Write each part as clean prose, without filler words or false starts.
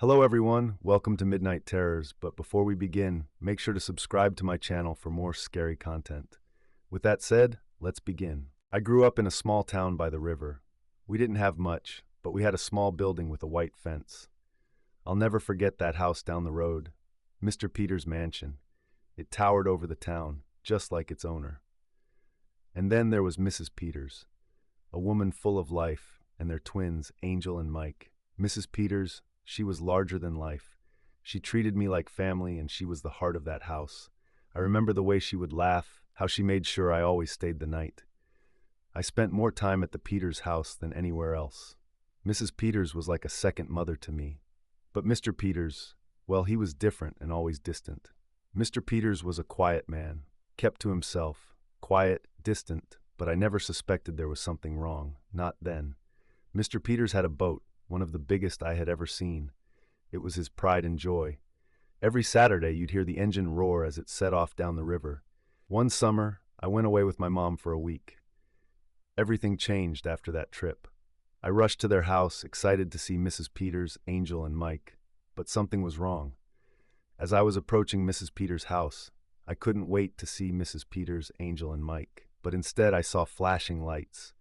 Hello everyone, welcome to Midnight Terrors, but before we begin, make sure to subscribe to my channel for more scary content. With that said, let's begin. I grew up in a small town by the river. We didn't have much, but we had a small building with a white fence. I'll never forget that house down the road, Mr. Peters' mansion. It towered over the town, just like its owner. And then there was Mrs. Peters, a woman full of life, and their twins, Angel and Mike. Mrs. Peters, she was larger than life. She treated me like family, and she was the heart of that house. I remember the way she would laugh, how she made sure I always stayed the night. I spent more time at the Peters house than anywhere else. Mrs. Peters was like a second mother to me. But Mr. Peters, well, he was different and always distant. Mr. Peters was a quiet man, kept to himself, quiet, distant, but I never suspected there was something wrong, not then. Mr. Peters had a boat, one of the biggest I had ever seen. It was his pride and joy. Every Saturday you'd hear the engine roar as it set off down the river. One summer, I went away with my mom for a week. Everything changed after that trip. I rushed to their house, excited to see Mrs. Peters, Angel, and Mike. But something was wrong. As I was approaching Mrs. Peters' house, I couldn't wait to see Mrs. Peters, Angel, and Mike. But instead I saw flashing lights.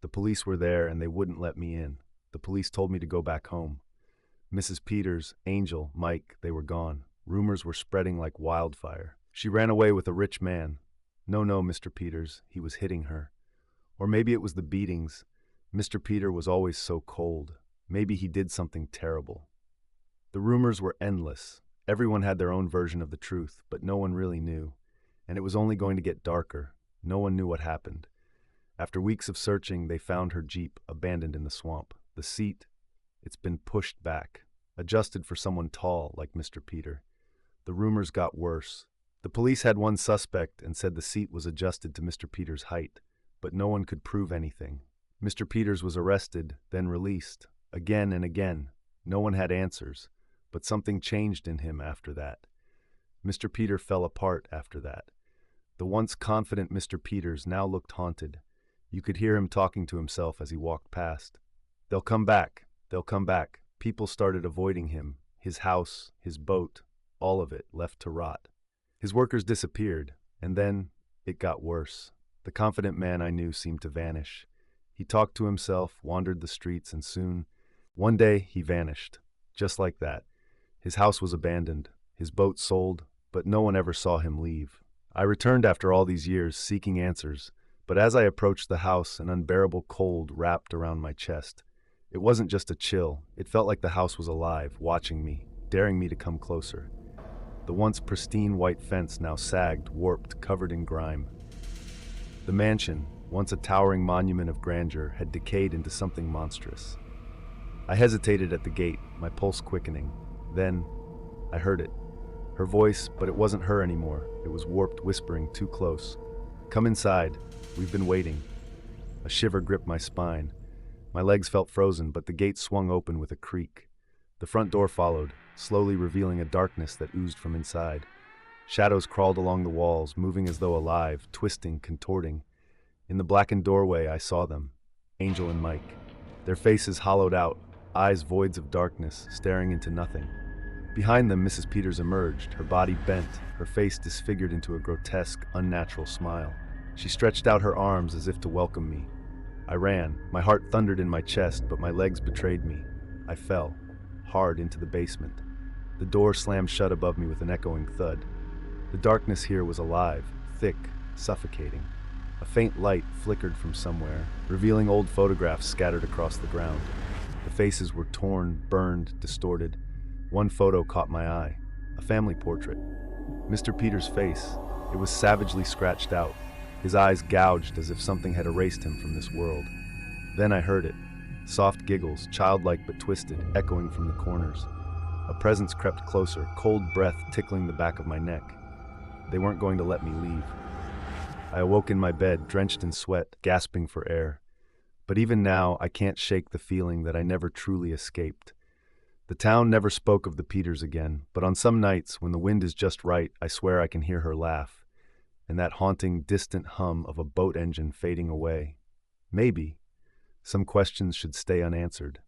The police were there and they wouldn't let me in. The police told me to go back home. Mrs. Peters, Angel, Mike, they were gone. Rumors were spreading like wildfire. She ran away with a rich man. No, Mr. Peters, he was hitting her. Or maybe it was the beatings. Mr. Peter was always so cold. Maybe he did something terrible. The rumors were endless. Everyone had their own version of the truth, but no one really knew. And it was only going to get darker. No one knew what happened. After weeks of searching, they found her Jeep abandoned in the swamp. The seat, it's been pushed back, adjusted for someone tall like Mr. Peter. The rumors got worse. The police had one suspect and said the seat was adjusted to Mr. Peters' height, but no one could prove anything. Mr. Peters was arrested, then released, again and again. No one had answers, but something changed in him after that. Mr. Peter fell apart after that. The once confident Mr. Peters now looked haunted. You could hear him talking to himself as he walked past. They'll come back. They'll come back. People started avoiding him. His house, his boat, all of it left to rot. His workers disappeared, and then it got worse. The confident man I knew seemed to vanish. He talked to himself, wandered the streets, and soon, one day, he vanished. Just like that. His house was abandoned, his boat sold, but no one ever saw him leave. I returned after all these years, seeking answers, but as I approached the house, an unbearable cold wrapped around my chest. It wasn't just a chill, it felt like the house was alive, watching me, daring me to come closer. The once pristine white fence now sagged, warped, covered in grime. The mansion, once a towering monument of grandeur, had decayed into something monstrous. I hesitated at the gate, my pulse quickening. Then, I heard it. Her voice, but it wasn't her anymore. It was warped, whispering too close. "Come inside. We've been waiting." A shiver gripped my spine. My legs felt frozen, but the gate swung open with a creak. The front door followed, slowly revealing a darkness that oozed from inside. Shadows crawled along the walls, moving as though alive, twisting, contorting. In the blackened doorway, I saw them, Angel and Mike. Their faces hollowed out, eyes voids of darkness, staring into nothing. Behind them, Mrs. Peters emerged, her body bent, her face disfigured into a grotesque, unnatural smile. She stretched out her arms as if to welcome me. I ran. My heart thundered in my chest, but my legs betrayed me. I fell, hard into the basement. The door slammed shut above me with an echoing thud. The darkness here was alive, thick, suffocating. A faint light flickered from somewhere, revealing old photographs scattered across the ground. The faces were torn, burned, distorted. One photo caught my eye, a family portrait. Mr. Peters' face, it was savagely scratched out, his eyes gouged as if something had erased him from this world. Then I heard it, soft giggles, childlike but twisted, echoing from the corners. A presence crept closer, cold breath tickling the back of my neck. They weren't going to let me leave. I awoke in my bed, drenched in sweat, gasping for air. But even now, I can't shake the feeling that I never truly escaped. The town never spoke of the Peters again, but on some nights, when the wind is just right, I swear I can hear her laugh, and that haunting, distant hum of a boat engine fading away. Maybe some questions should stay unanswered.